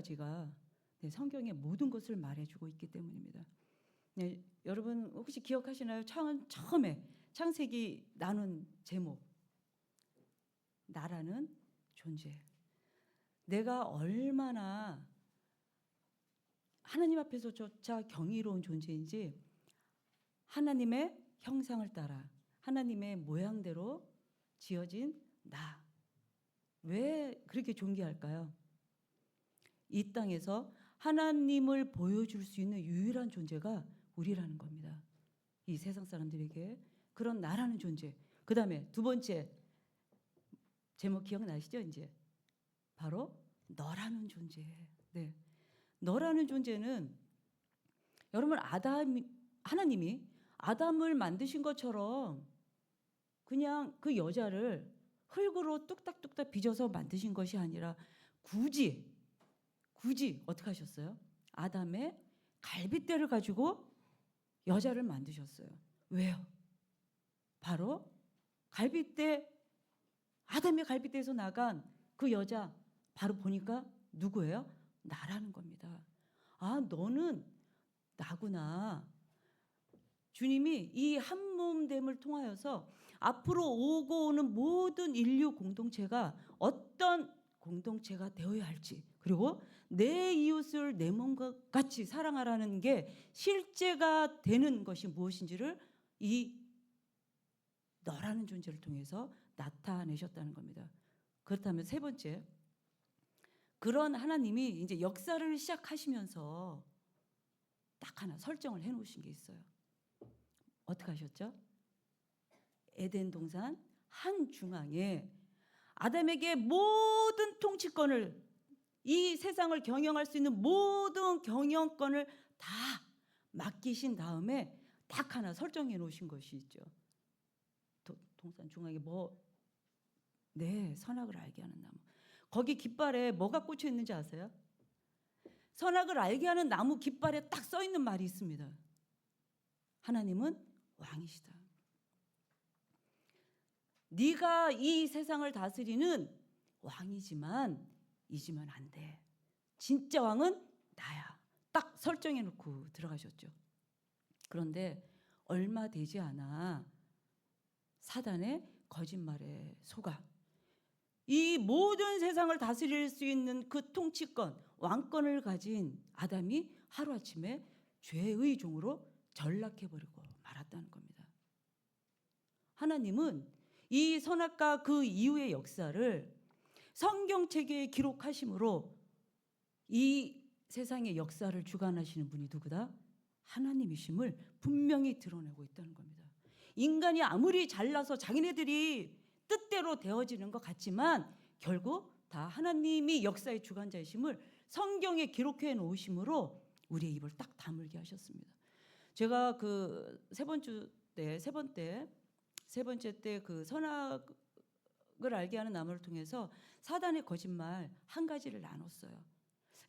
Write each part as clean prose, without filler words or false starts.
가지가 네, 성경의 모든 것을 말해주고 있기 때문입니다. 네, 여러분 혹시 기억하시나요? 처음에 창세기 나눈 제목, 나라는 존재. 내가 얼마나 하나님 앞에서조차 경이로운 존재인지, 하나님의 형상을 따라 하나님의 모양대로 지어진 나, 왜 그렇게 존귀할까요? 이 땅에서 하나님을 보여줄 수 있는 유일한 존재가 우리라는 겁니다. 이 세상 사람들에게 그런 나라는 존재. 그 다음에 두 번째 제목 기억나시죠? 이제 바로 너라는 존재. 네, 너라는 존재는 여러분 하나님이 아담을 만드신 것처럼 그냥 그 여자를 흙으로 뚝딱뚝딱 빚어서 만드신 것이 아니라 굳이 어떻게 하셨어요? 아담의 갈빗대를 가지고 여자를 만드셨어요. 왜요? 바로 아담의 갈빗대에서 나간 그 여자, 바로 보니까 누구예요? 나라는 겁니다. 아, 너는 나구나. 주님이 이 한 몸됨을 통하여서 앞으로 오고 오는 모든 인류 공동체가 어떤 공동체가 되어야 할지, 그리고 내 이웃을 내 몸과 같이 사랑하라는 게 실제가 되는 것이 무엇인지를 이 너라는 존재를 통해서 나타내셨다는 겁니다. 그렇다면 세 번째, 그런 하나님이 이제 역사를 시작하시면서 딱 하나 설정을 해놓으신 게 있어요. 어떻게 하셨죠? 에덴 동산 한 중앙에 아담에게 모든 통치권을, 이 세상을 경영할 수 있는 모든 경영권을 다 맡기신 다음에 딱 하나 설정해 놓으신 것이 있죠. 동산 중앙에 네, 선악을 알게 하는 나무. 거기 깃발에 뭐가 꽂혀 있는지 아세요? 선악을 알게 하는 나무 깃발에 딱 써 있는 말이 있습니다. 하나님은 왕이시다. 네가 이 세상을 다스리는 왕이지만 잊으면 안 돼. 진짜 왕은 나야. 딱 설정해 놓고 들어가셨죠. 그런데 얼마 되지 않아 사단의 거짓말에 속아 이 모든 세상을 다스릴 수 있는 그 통치권, 왕권을 가진 아담이 하루아침에 죄의 종으로 전락해버리고 말았다는 겁니다. 하나님은 이 선악과 그 이후의 역사를 성경책에 기록하심으로 이 세상의 역사를 주관하시는 분이 누구다? 하나님이심을 분명히 드러내고 있다는 겁니다. 인간이 아무리 잘나서 자기네들이 뜻대로 되어지는 것 같지만 결국 다 하나님이 역사의 주관자이심을 성경에 기록해 놓으심으로 우리의 입을 딱 다물게 하셨습니다. 제가 그 세 번째 때 그 선악을 알게 하는 나무를 통해서 사단의 거짓말 한 가지를 나눴어요.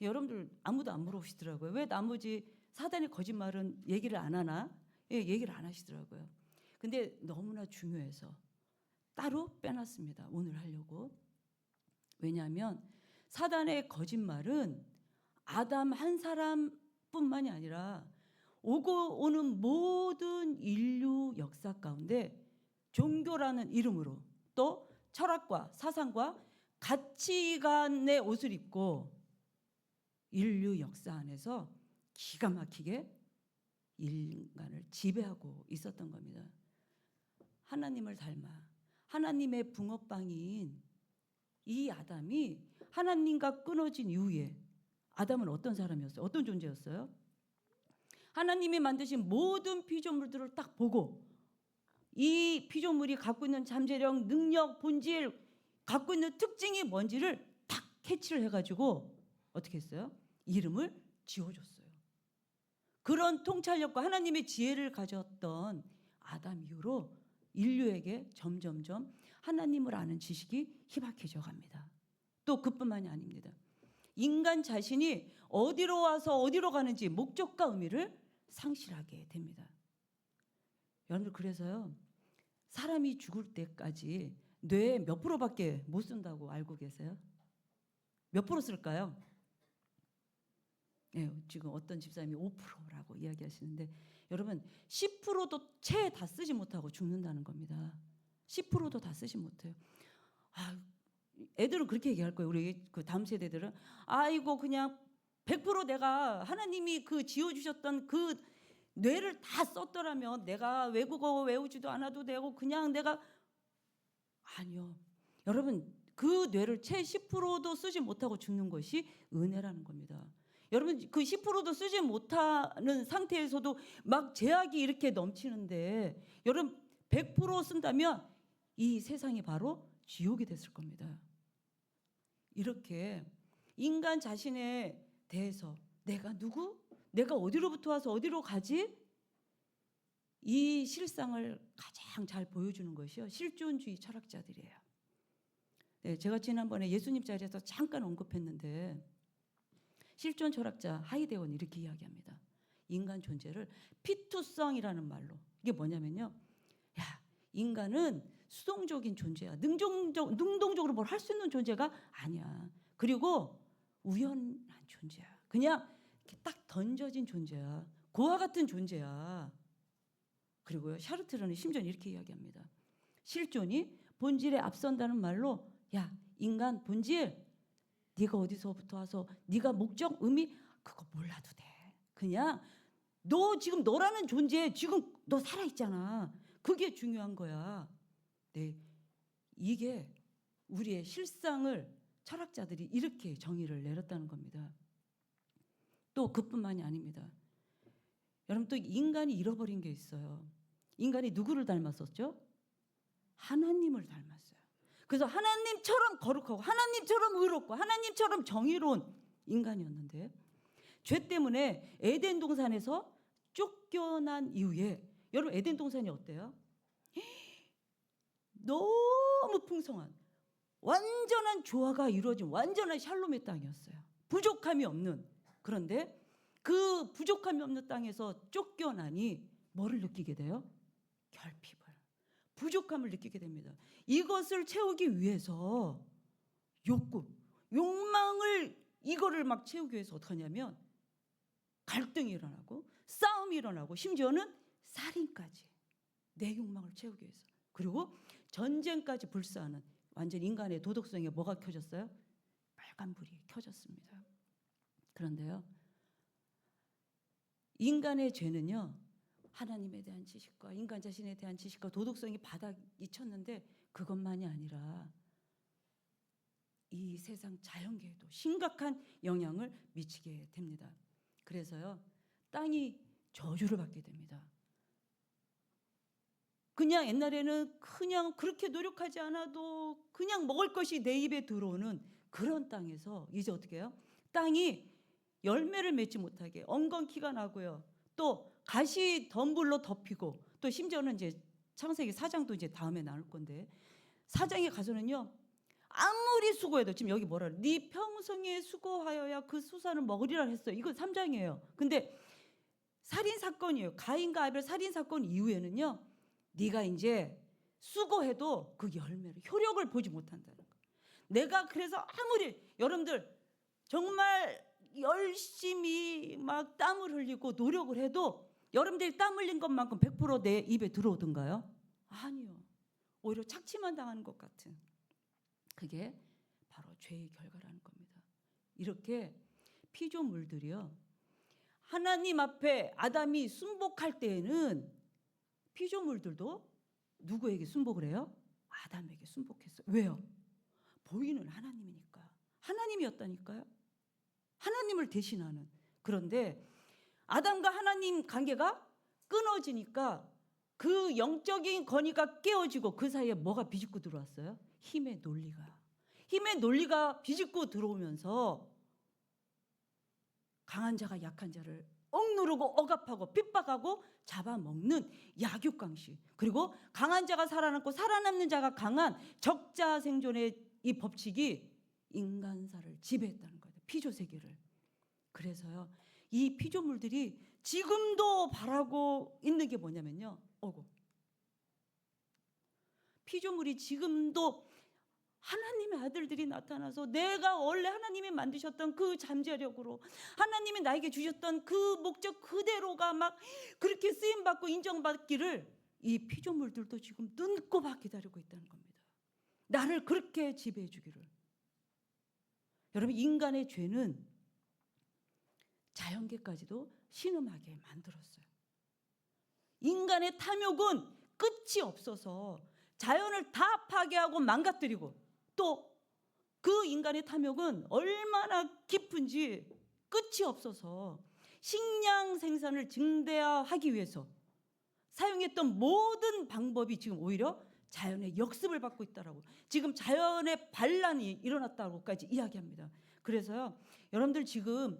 여러분들 아무도 안 물어보시더라고요. 왜 나머지 사단의 거짓말은 얘기를 안 하나? 예, 얘기를 안 하시더라고요. 근데 너무나 중요해서 따로 빼놨습니다. 오늘 하려고. 왜냐하면 사단의 거짓말은 아담 한 사람뿐만이 아니라 오고 오는 모든 인류 역사 가운데 종교라는 이름으로 또 철학과 사상과 가치관의 옷을 입고 인류 역사 안에서 기가 막히게 인간을 지배하고 있었던 겁니다. 하나님을 닮아 하나님의 붕어빵인 이 아담이 하나님과 끊어진 이후에 아담은 어떤 사람이었어요? 어떤 존재였어요? 하나님이 만드신 모든 피조물들을 딱 보고 이 피조물이 갖고 있는 잠재력, 능력, 본질, 갖고 있는 특징이 뭔지를 딱 캐치를 해가지고 어떻게 했어요? 이름을 지어줬어요. 그런 통찰력과 하나님의 지혜를 가졌던 아담 이후로 인류에게 점점점 하나님을 아는 지식이 희박해져 갑니다. 또 그뿐만이 아닙니다. 인간 자신이 어디로 와서 어디로 가는지 목적과 의미를 상실하게 됩니다. 여러분들 그래서요, 사람이 죽을 때까지 뇌 몇 프로밖에 못 쓴다고 알고 계세요? 몇 프로 쓸까요? 예, 지금 어떤 집사님이 5%라고 이야기하시는데 여러분 10%도 채 다 쓰지 못하고 죽는다는 겁니다. 10%도 다 쓰지 못해요. 아, 애들은 그렇게 얘기할 거예요. 우리 그 다음 세대들은 아이고 그냥 100% 내가 하나님이 그 지어주셨던 그 뇌를 다 썼더라면 내가 외국어 외우지도 않아도 되고 그냥 내가 아니요. 여러분 그 뇌를 채 10%도 쓰지 못하고 죽는 것이 은혜라는 겁니다. 여러분 그 10%도 쓰지 못하는 상태에서도 막 제약이 이렇게 넘치는데 여러분 100% 쓴다면 이 세상이 바로 지옥이 됐을 겁니다. 이렇게 인간 자신에 대해서 내가 누구? 내가 어디로부터 와서 어디로 가지? 이 실상을 가장 잘 보여주는 것이요 실존주의 철학자들이에요. 네, 제가 지난번에 예수님 자리에서 잠깐 언급했는데 실존 철학자 하이데거는 이렇게 이야기합니다. 인간 존재를 피투성이라는 말로 이게 뭐냐면요. 야, 인간은 수동적인 존재야. 능동적으로 뭘 할 수 있는 존재가 아니야. 그리고 우연한 존재야. 그냥 이렇게 딱 던져진 존재야. 고와 같은 존재야. 그리고요 샤르트르는 심지어 이렇게 이야기합니다. 실존이 본질에 앞선다는 말로 야 인간 본질 네가 어디서부터 와서 네가 목적 의미 그거 몰라도 돼. 그냥 너 지금 너라는 존재 지금 너 살아있잖아. 그게 중요한 거야. 네, 이게 우리의 실상을 철학자들이 이렇게 정의를 내렸다는 겁니다. 또 그뿐만이 아닙니다. 여러분 또 인간이 잃어버린 게 있어요. 인간이 누구를 닮았었죠? 하나님을 닮았어요. 그래서 하나님처럼 거룩하고 하나님처럼 의롭고 하나님처럼 정의로운 인간이었는데 죄 때문에 에덴 동산에서 쫓겨난 이후에 여러분 에덴 동산이 어때요? 너무 풍성한 완전한 조화가 이루어진 완전한 샬롬의 땅이었어요. 부족함이 없는. 그런데 그 부족함이 없는 땅에서 쫓겨나니 뭐를 느끼게 돼요? 결핍을, 부족함을 느끼게 됩니다. 이것을 채우기 위해서 욕망을 이거를 막 채우기 위해서 어떻게 하냐면 갈등이 일어나고 싸움이 일어나고 심지어는 살인까지 내 욕망을 채우기 위해서 그리고 전쟁까지 불사하는 완전 인간의 도덕성에 뭐가 켜졌어요? 빨간불이 켜졌습니다. 그런데요 인간의 죄는요 하나님에 대한 지식과 인간 자신에 대한 지식과 도덕성이 바닥이 쳤는데 그것만이 아니라 이 세상 자연계에도 심각한 영향을 미치게 됩니다. 그래서요 땅이 저주를 받게 됩니다. 그냥 옛날에는 그냥 그렇게 노력하지 않아도 그냥 먹을 것이 내 입에 들어오는 그런 땅에서 이제 어떻게 해요? 땅이 열매를 맺지 못하게 엉겅퀴가 나고요. 또 가시 덤불로 덮이고 또 심지어는 이제 창세기 4장도 이제 다음에 나올 건데 4장에 가서는요. 아무리 수고해도 지금 여기 뭐라 그래? 네 평생에 수고하여야 그 수산을 먹으리라 했어요. 이거 3장이에요. 근데 살인 사건이에요. 가인과 아벨 살인 사건 이후에는요. 네가 이제 수고해도 그 열매를 효력을 보지 못한다는 거. 내가 그래서 아무리 여러분들 정말 열심히 막 땀을 흘리고 노력을 해도 여러분들이 땀 흘린 것만큼 100% 내 입에 들어오던가요? 아니요. 오히려 착취만 당하는 것 같은. 그게 바로 죄의 결과라는 겁니다. 이렇게 피조물들이요. 하나님 앞에 아담이 순복할 때에는 피조물들도 누구에게 순복을 해요? 아담에게 순복했어요. 왜요? 보이는 하나님이니까. 하나님이었다니까요. 하나님을 대신하는. 그런데 아담과 하나님 관계가 끊어지니까 그 영적인 권위가 깨어지고 그 사이에 뭐가 비집고 들어왔어요? 힘의 논리가 비집고 들어오면서 강한 자가 약한 자를 억누르고 억압하고 핍박하고 잡아먹는 약육강식. 그리고 강한 자가 살아남고 살아남는 자가 강한 적자생존의 이 법칙이 인간사를 지배했다는 거예요. 피조세계를. 그래서요. 이 피조물들이 지금도 바라고 있는 게 뭐냐면요. 피조물이 지금도 하나님의 아들들이 나타나서 내가 원래 하나님이 만드셨던 그 잠재력으로 하나님이 나에게 주셨던 그 목적 그대로가 막 그렇게 쓰임받고 인정받기를 이 피조물들도 지금 눈꼽아 기다리고 있다는 겁니다. 나를 그렇게 지배해 주기를. 여러분, 인간의 죄는 자연계까지도 신음하게 만들었어요. 인간의 탐욕은 끝이 없어서 자연을 다 파괴하고 망가뜨리고, 또 그 인간의 탐욕은 얼마나 깊은지 끝이 없어서 식량 생산을 증대하기 위해서 사용했던 모든 방법이 지금 오히려 자연의 역습을 받고 있다라고, 지금 자연의 반란이 일어났다고까지 이야기합니다. 그래서요, 여러분들 지금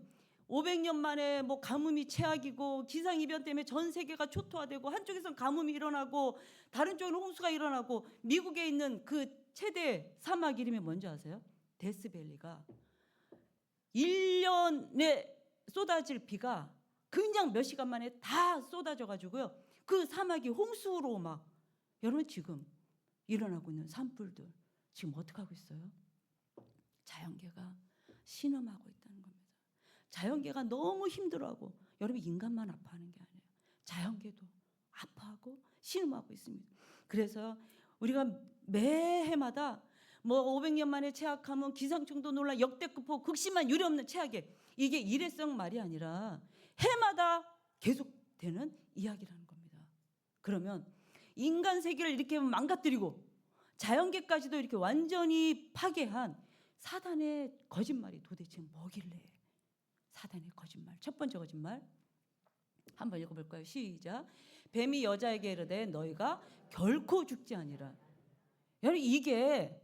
500년 만에 뭐 가뭄이 최악이고 기상이변 때문에 전 세계가 초토화되고 한쪽에선 가뭄이 일어나고 다른 쪽은 홍수가 일어나고, 미국에 있는 그 최대 사막 이름이 뭔지 아세요? 데스밸리가 1년에 쏟아질 비가 그냥 몇 시간 만에 다 쏟아져 가지고요, 그 사막이 홍수로 막, 여러분 지금 일어나고 있는 산불들 지금 어떻게 하고 있어요? 자연계가 신음하고 있다는 겁니다. 자연계가 너무 힘들어하고, 여러분 인간만 아파하는 게 아니에요. 자연계도 아파하고 신음하고 있습니다. 그래서 우리가 매해마다 뭐 500년 만에 최악하면 기상청도 놀라 역대급호 극심한 유례없는 최악에, 이게 일회성 말이 아니라 해마다 계속되는 이야기라는 겁니다. 그러면 인간 세계를 이렇게 망가뜨리고 자연계까지도 이렇게 완전히 파괴한 사단의 거짓말이 도대체 뭐길래? 사단의 거짓말. 첫 번째 거짓말 한번 읽어볼까요? 시작. 뱀이 여자에게 이르되 너희가 결코 죽지 아니라. 여러분, 이게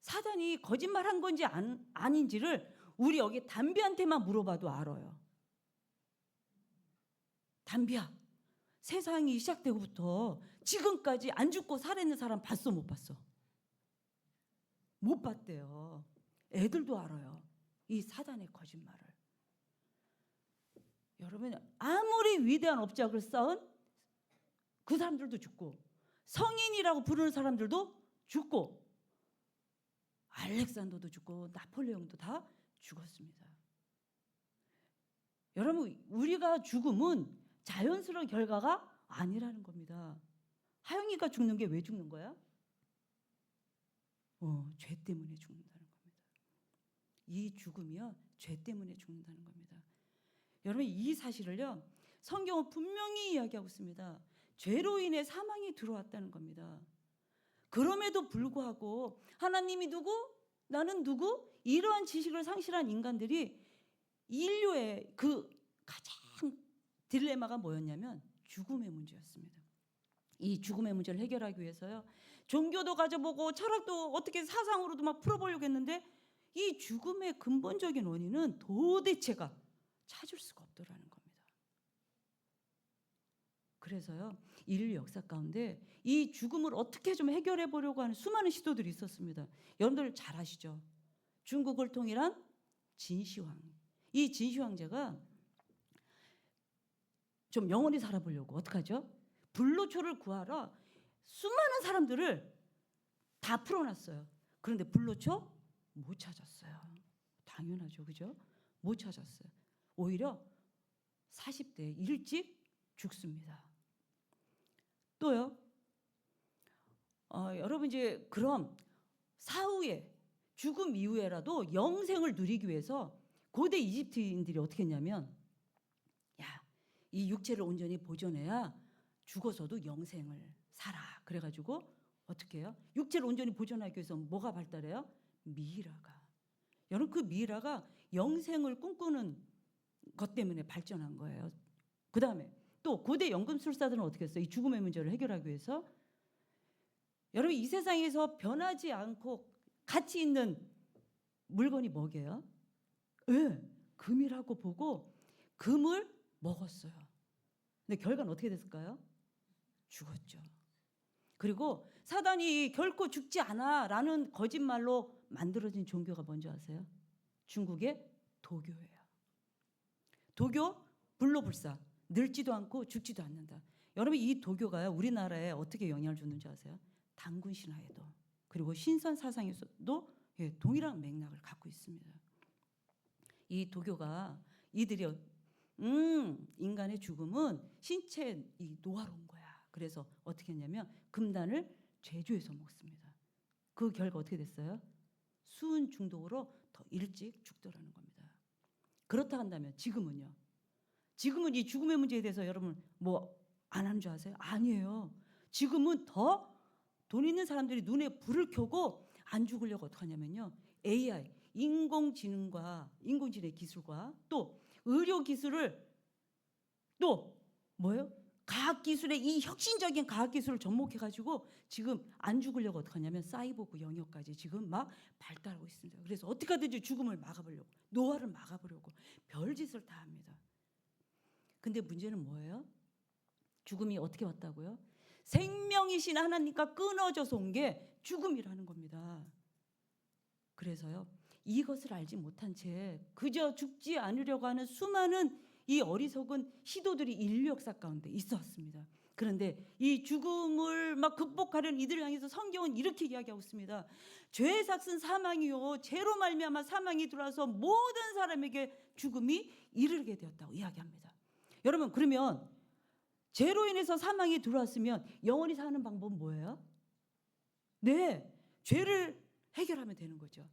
사단이 거짓말한 건지 아닌지를 우리 여기 담비한테만 물어봐도 알아요. 담비야, 세상이 시작되고부터 지금까지 안 죽고 살아있는 사람 봤어, 못 봤어? 못 봤대요. 애들도 알아요, 이 사단의 거짓말을. 여러분, 아무리 위대한 업적을 쌓은 그 사람들도 죽고, 성인이라고 부르는 사람들도 죽고, 알렉산더도 죽고 나폴레옹도 다 죽었습니다. 여러분, 우리가 죽음은 자연스러운 결과가 아니라는 겁니다. 하영이가 죽는 게 왜 죽는 거야? 죄 때문에 죽는다는 겁니다. 이 죽음이요, 죄 때문에 죽는다는 겁니다. 여러분, 이 사실을요, 성경은 분명히 이야기하고 있습니다. 죄로 인해 사망이 들어왔다는 겁니다. 그럼에도 불구하고 하나님이 누구? 나는 누구? 이러한 지식을 상실한 인간들이 인류의 그 가장 딜레마가 뭐였냐면 죽음의 문제였습니다. 이 죽음의 문제를 해결하기 위해서요, 종교도 가져보고 철학도 어떻게 사상으로도 막 풀어보려고 했는데, 이 죽음의 근본적인 원인은 도대체가 찾을 수가 없더라는 겁니다. 그래서요, 인류 역사 가운데 이 죽음을 어떻게 좀 해결해 보려고 하는 수많은 시도들이 있었습니다. 여러분들 잘 아시죠? 중국을 통일한 진시황. 이 진시황제가 좀 영원히 살아보려고 어떡하죠? 불로초를 구하러 수많은 사람들을 다 풀어놨어요. 그런데 불로초 못 찾았어요. 당연하죠, 그죠? 못 찾았어요. 오히려 40대 일찍 죽습니다. 또요, 여러분 이제 그럼 사후에, 죽음 이후에라도 영생을 누리기 위해서 고대 이집트인들이 어떻게 했냐면, 야, 이 육체를 온전히 보존해야 죽어서도 영생을 살아. 그래가지고 어떻게 해요? 육체를 온전히 보존하기 위해서 뭐가 발달해요? 미이라가. 여러분, 그 미이라가 영생을 꿈꾸는 것 때문에 발전한 거예요. 그 다음에 또 고대 연금술사들은 어떻게 했어요? 이 죽음의 문제를 해결하기 위해서, 여러분 이 세상에서 변하지 않고 가치 있는 물건이 뭐게요? 금이라고 보고 금을 먹었어요. 근데 결과는 어떻게 됐을까요? 죽었죠. 그리고 사단이 결코 죽지 않아 라는 거짓말로 만들어진 종교가 뭔지 아세요? 중국의 도교예요. 도교, 불로불사, 늙지도 않고 죽지도 않는다. 여러분, 이 도교가요, 우리나라에 어떻게 영향을 줬는지 아세요? 단군 신화에도 그리고 신선 사상에서도 동일한 맥락을 갖고 있습니다. 이 도교가 이들이 인간의 죽음은 신체 이 노화로운 거야. 그래서 어떻게 했냐면 금단을 제조해서 먹습니다. 그 결과 어떻게 됐어요? 수은 중독으로 더 일찍 죽더라는 겁니다. 그렇다 한다면 지금은요? 지금은 이 죽음의 문제에 대해서 여러분 뭐 안 하는 줄 아세요? 아니에요. 지금은 더 돈 있는 사람들이 눈에 불을 켜고 안 죽으려고 어떻게 하냐면요. AI, 인공지능의 기술과 또 의료 기술을 또 뭐예요? 과학기술의 이 혁신적인 과학기술을 접목해가지고 지금 안 죽으려고 어떻게 하냐면 사이보그 영역까지 지금 막 발달하고 있습니다. 그래서 어떻게 하든지 죽음을 막아보려고, 노화를 막아보려고 별짓을 다 합니다. 근데 문제는 뭐예요? 죽음이 어떻게 왔다고요? 생명이신 하나님과 끊어져서 온 게 죽음이라는 겁니다. 그래서요, 이것을 알지 못한 채 그저 죽지 않으려고 하는 수많은 이 어리석은 시도들이 인류 역사 가운데 있어 왔습니다. 그런데 이 죽음을 막 극복하려는 이들을 향해서 성경은 이렇게 이야기하고 있습니다. 죄의 삭은 사망이요, 죄로 말미암아 사망이 들어와서 모든 사람에게 죽음이 이르게 되었다고 이야기합니다. 여러분, 그러면 죄로 인해서 사망이 들어왔으면 영원히 사는 방법은 뭐예요? 네, 죄를 해결하면 되는 거죠.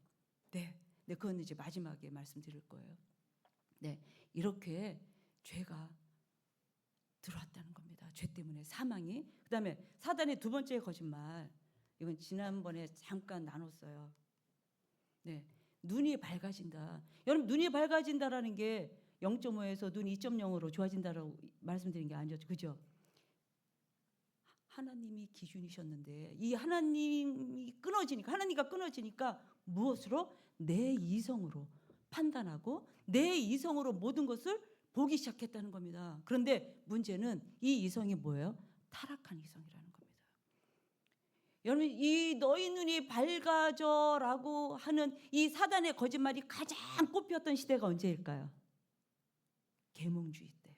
네, 그건 이제 마지막에 말씀드릴 거예요. 네, 이렇게 죄가 들어왔다는 겁니다. 죄 때문에 사망이. 그다음에 사단의 두 번째 거짓말. 이건 지난번에 잠깐 나눴어요. 네, 눈이 밝아진다. 여러분, 눈이 밝아진다라는 게 0.5에서 눈 2.0으로 좋아진다라고 말씀드린 게 아니었죠. 그죠? 하나님이 기준이셨는데 이 하나님이 끊어지니까, 하나님과 끊어지니까 무엇으로? 내 이성으로 판단하고 내 이성으로 모든 것을 보기 시작했다는 겁니다. 그런데 문제는 이 이성이 뭐예요? 타락한 이성이라는 겁니다. 여러분, 이 너희 눈이 밝아져라고 하는 이 사단의 거짓말이 가장 꼽혔던 시대가 언제일까요? 계몽주의 때.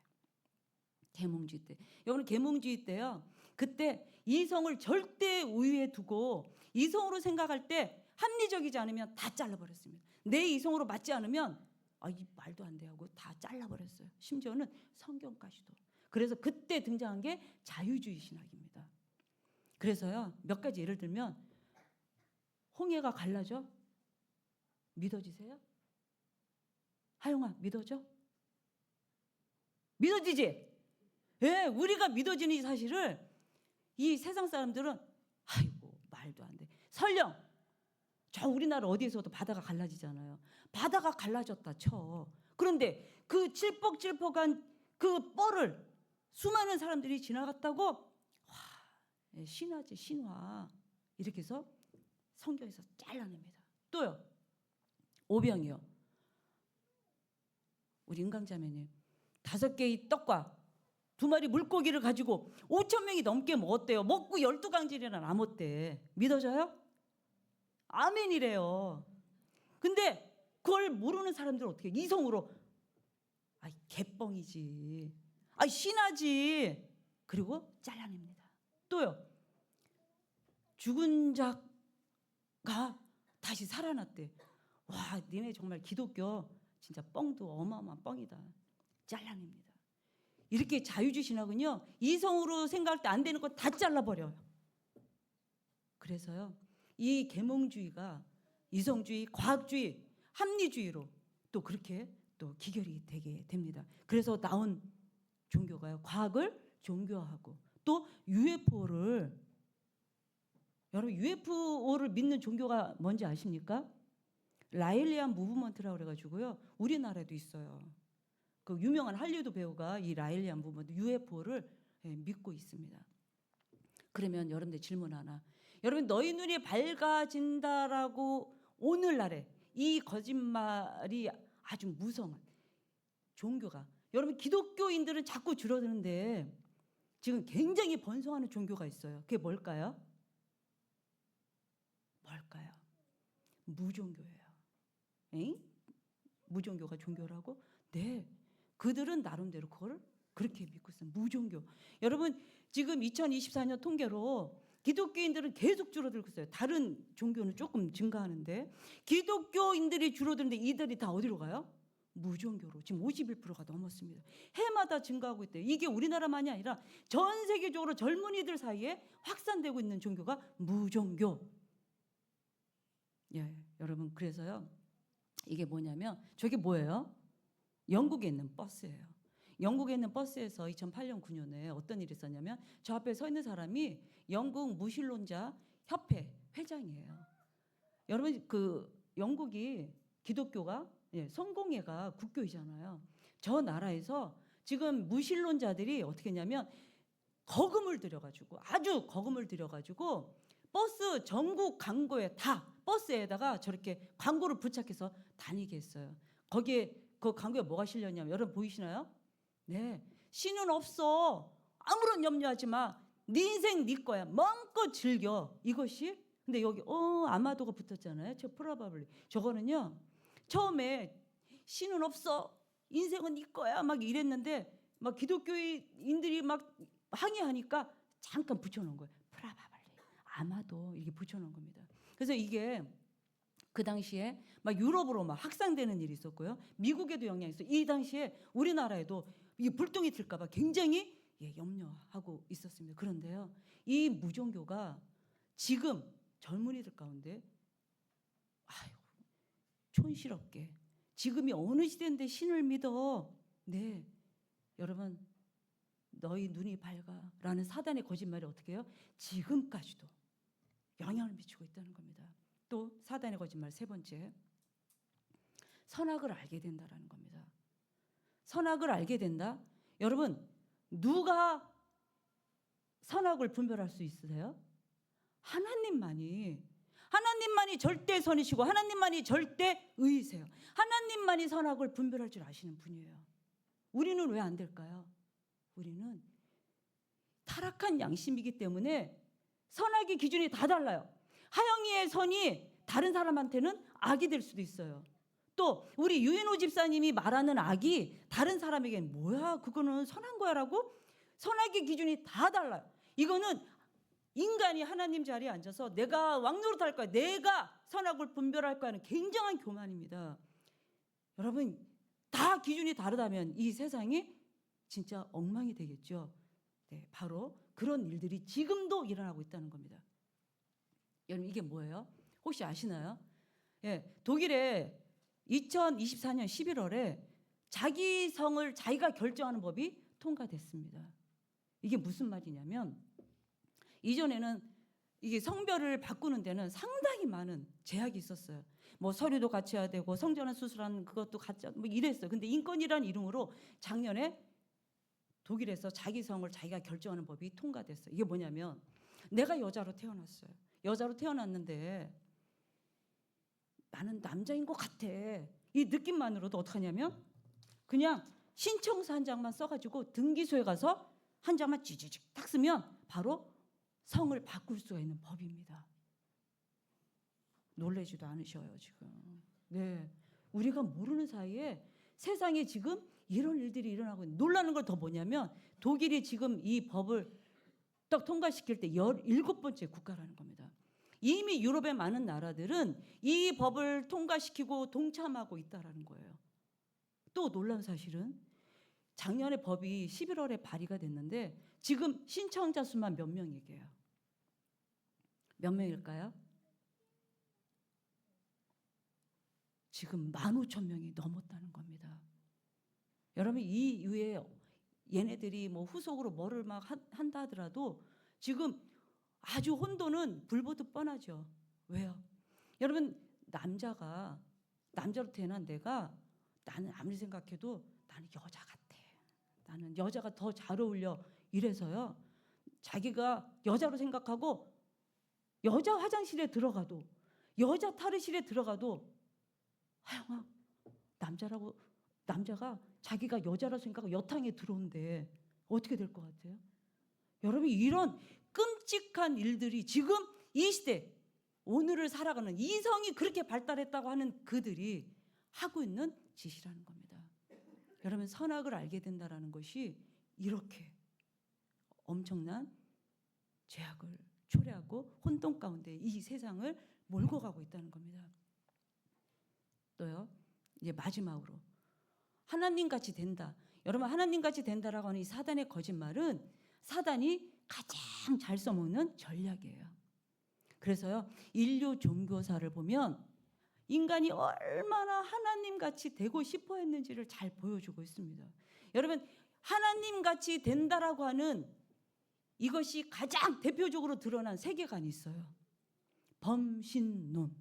계몽주의 때. 여러분, 계몽주의 때요. 그때 이성을 절대 우위에 두고 이성으로 생각할 때 합리적이지 않으면 다 잘라버렸습니다. 내 이성으로 맞지 않으면 이 말도 안 돼 하고 다 잘라버렸어요. 심지어는 성경까지도. 그래서 그때 등장한 게 자유주의 신학입니다. 그래서요, 몇 가지 예를 들면 홍해가 갈라져? 믿어지세요? 하영아, 믿어져? 믿어지지? 예, 우리가 믿어지는 이 사실을 이 세상 사람들은 아이고 말도 안 돼. 설령 저 우리나라 어디에서도 바다가 갈라지잖아요. 바다가 갈라졌다 쳐. 그런데 그 찔퍽찔퍽한 그 뻘을 수많은 사람들이 지나갔다고 와, 신화지 신화. 이렇게 해서 성경에서 잘라냅니다. 또요. 오병이요. 우리 은강자매님 5개의 떡과 2마리 물고기를 가지고 5,000명이 넘게 먹었대요. 먹고 12강질이나 남았대. 믿어져요? 아멘이래요. 근데 그걸 모르는 사람들은 어떻게 해? 이성으로 개뻥이지. 신하지. 그리고 잘라냅니다. 또요. 죽은 자가 다시 살아났대. 와, 니네 정말 기독교 진짜 뻥도 어마어마한 뻥이다. 잘라냅니다. 이렇게 자유주의 신학은요, 이성으로 생각할 때 안 되는 거 다 잘라버려요. 그래서요, 이 계몽주의가 이성주의, 과학주의, 합리주의로 또 그렇게 또 기결이 되게 됩니다. 그래서 나온 종교가요, 과학을 종교화하고 또 UFO를, 여러분 UFO를 믿는 종교가 뭔지 아십니까? 라일리안 무브먼트라고 그래가지고요, 우리나라에도 있어요. 그 유명한 할리우드 배우가 이 라일리안 무브먼트 UFO를 믿고 있습니다. 그러면 여러분들 질문 하나. 여러분, 너희 눈이 밝아진다라고 오늘날에 이 거짓말이 아주 무성한 종교가, 여러분 기독교인들은 자꾸 줄어드는데 지금 굉장히 번성하는 종교가 있어요. 그게 뭘까요? 무종교예요. 에이? 무종교가 종교라고? 네. 그들은 나름대로 그걸 그렇게 믿고 있어요. 무종교. 여러분, 지금 2024년 통계로 기독교인들은 계속 줄어들고 있어요. 다른 종교는 조금 증가하는데 기독교인들이 줄어드는데 이들이 다 어디로 가요? 무종교로. 지금 51%가 넘었습니다. 해마다 증가하고 있대요. 이게 우리나라만이 아니라 전 세계적으로 젊은이들 사이에 확산되고 있는 종교가 무종교. 예, 여러분, 그래서요, 이게 뭐냐면 저게 뭐예요? 영국에 있는 버스예요. 영국에 있는 버스에서 2008년 9년에 어떤 일이 있었냐면 저 앞에 서 있는 사람이 영국 무신론자 협회 회장이에요. 여러분, 그 영국이 기독교가 성공회가 국교이잖아요. 저 나라에서 지금 무신론자들이 어떻게 했냐면 거금을 들여가지고, 아주 거금을 들여가지고 버스 전국 광고에 다 버스에다가 저렇게 광고를 부착해서 다니게 했어요. 거기에 그 광고에 뭐가 실렸냐면, 여러분 보이시나요? 네, 신은 없어. 아무런 염려하지 마. 네 인생 네 거야. 마음껏 즐겨. 이것이. 근데 여기 아마도가 붙었잖아요. 저 프로바블리. 저거는요, 처음에 신은 없어. 인생은 네 거야. 막 이랬는데 막 기독교인들이 막 항의하니까 잠깐 붙여놓은 거예요. 프라바블리. 아마도 이렇게 붙여놓은 겁니다. 그래서 이게 그 당시에 막 유럽으로 막 확산되는 일이 있었고요. 미국에도 영향이 있어요. 이 당시에 우리나라에도 이 불똥이 튈까봐 굉장히 염려하고 있었습니다. 그런데요, 이 무종교가 지금 젊은이들 가운데 촌스럽게 지금이 어느 시대인데 신을 믿어. 네, 여러분, 너희 눈이 밝아라는 사단의 거짓말이 어떻게 해요? 지금까지도 영향을 미치고 있다는 겁니다. 또 사단의 거짓말 세 번째, 선악을 알게 된다라는 겁니다. 선악을 알게 된다. 여러분, 누가 선악을 분별할 수 있으세요? 하나님만이 절대 선이시고 하나님만이 절대 의이세요. 하나님만이 선악을 분별할 줄 아시는 분이에요. 우리는 왜 안 될까요? 우리는 타락한 양심이기 때문에 선악의 기준이 다 달라요. 하영이의 선이 다른 사람한테는 악이 될 수도 있어요. 또 우리 유인호 집사님이 말하는 악이 다른 사람에게는 뭐야, 그거는 선한 거야라고 선악의 기준이 다 달라요. 이거는 인간이 하나님 자리에 앉아서 내가 왕노릇할 거야, 내가 선악을 분별할 거야는 굉장한 교만입니다. 여러분, 다 기준이 다르다면 이 세상이 진짜 엉망이 되겠죠. 네, 바로 그런 일들이 지금도 일어나고 있다는 겁니다. 여러분, 이게 뭐예요? 혹시 아시나요? 예, 독일에 2024년 11월에 자기 성을 자기가 결정하는 법이 통과됐습니다. 이게 무슨 말이냐면, 이전에는 이게 성별을 바꾸는 데는 상당히 많은 제약이 있었어요. 뭐 서류도 같이 해야 되고 성전환 수술하는 그것도 같이 뭐 이랬어요. 근데 인권이라는 이름으로 작년에 독일에서 자기 성을 자기가 결정하는 법이 통과됐어요. 이게 뭐냐면, 내가 여자로 태어났어요. 여자로 태어났는데 나는 남자인 것 같아. 이 느낌만으로도 어떡하냐면 그냥 신청서 한 장만 써가지고 등기소에 가서 한 장만 쥐쥐직 딱 쓰면 바로 성을 바꿀 수가 있는 법입니다. 놀라지도 않으셔요 지금. 네, 우리가 모르는 사이에 세상에 지금 이런 일들이 일어나고 있는. 놀라는 걸 더 뭐냐면 독일이 지금 이 법을 딱 통과시킬 때 17번째 국가라는 겁니다. 이미 유럽의 많은 나라들은 이 법을 통과시키고 동참하고 있다라는 거예요. 또 놀라운 사실은 작년에 법이 11월에 발의가 됐는데 지금 신청자 수만 몇 명이게요? 몇 명일까요? 지금 15,000명이 넘었다는 겁니다. 여러분, 이 이후에 얘네들이 뭐 후속으로 뭐를 막 한다 하더라도 지금 아주 혼돈은 불보듯 뻔하죠. 왜요? 여러분, 남자로 태어난 내가, 나는 아무리 생각해도 나는 여자 같아. 나는 여자가 더 잘 어울려. 이래서요, 자기가 여자로 생각하고 여자 화장실에 들어가도, 여자 탈의실에 들어가도 하영아, 남자가 자기가 여자라고 생각하고 여탕에 들어온대. 어떻게 될 것 같아요? 여러분, 이런 끔찍한 일들이 지금 이 시대, 오늘을 살아가는 이성이 그렇게 발달했다고 하는 그들이 하고 있는 짓이라는 겁니다. 여러분, 선악을 알게 된다는 것이 이렇게 엄청난 죄악을 초래하고 혼돈 가운데 이 세상을 몰고 가고 있다는 겁니다. 또요, 이제 마지막으로 하나님같이 된다. 여러분, 하나님같이 된다라고 하는 이 사단의 거짓말은 사단이 가장 잘 써먹는 전략이에요. 그래서요, 인류 종교사를 보면 인간이 얼마나 하나님같이 되고 싶어 했는지를 잘 보여주고 있습니다. 여러분, 하나님같이 된다라고 하는 이것이 가장 대표적으로 드러난 세계관이 있어요. 범신론.